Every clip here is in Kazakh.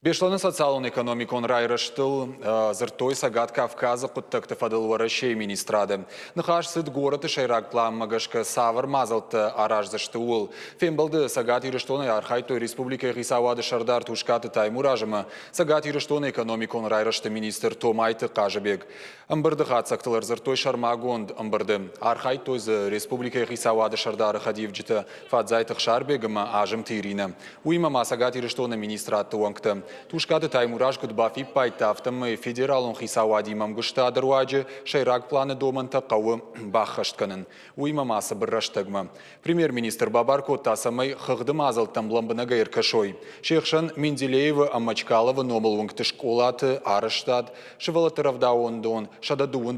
Бешланы социалын экономикон райрыштыл зыртой сагат Кавказа құттықты фадылвары шей министрады. Нахаш сыд город шайрак пламмагашка савар мазалты аражзышты ул. Фембалды сагат ирыштоны архайтой республика Гисавады шардар тушкаты таймуражымы. Сагат ирыштоны экономикон райрышты министр Томайты Кажыбек. Амбырды хатсактылар зыртой шармагонд амбырды. Архайтой республика Гисавады шардары хадивджиты фадзайтық шарбегімі ажым тирина. Уймама сагат ирыштоны министратты уанкты. Тушкаты таймураж гудбафи пайтафтамы федералон хисавадимам гыштадырваджы шайрак планы доманта қауы баққаштканын. Уймамасы бірраштагмы. Премьер-министр Бабарко тасамай хығдым азылттам ламбынага еркашой. Шехшан Менделеева Амачкалова номылвыңкты школаты арыштад, шывалатыравдауындон, шададуын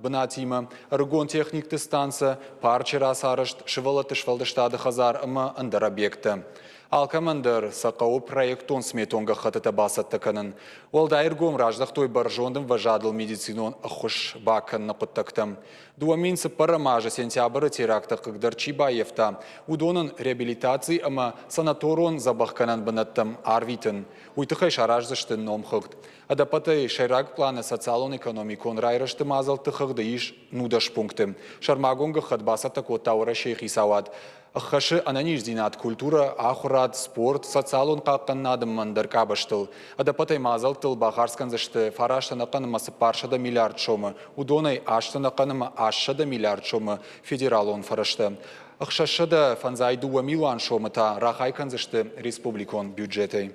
бынатима, аргон техникты станция, парчера сарышт, шывалаты швалдыштады хазар ымы андарабекті. Алкамандар сақауы проектон сметонға қытыты басатты кінің. Ол дайыргом раждақтой баржондым вожадыл медицинон ұқыш бақынны құттықтым. Дуамин сыппары мажы сентябры теракты қығдар Чибаевта. Удонын реабилитации ама санаторон забаққанан бынаттым арвитін. Уйтықай шараждыштын ном қығд. Адапатай шайрак планы социалон экономикон райрышты мазалты қығды иш нудаш пункты. Шармагонғы қыт басатты коттауыра шейхи сауад. Ахашы ананиш динат культура, ахурат, спорт, социалон қаққаннадым мандар кабыштыл. Адапатай мазалтыл бахарскан зашты фараштанақанымасы паршада миллиард шомы, удонай аштанақанымы ашшада миллиард шомы федералон фарашты. Ахшашада фанзайдуа милуан шомы та рахайкан зашты республикон бюджетой.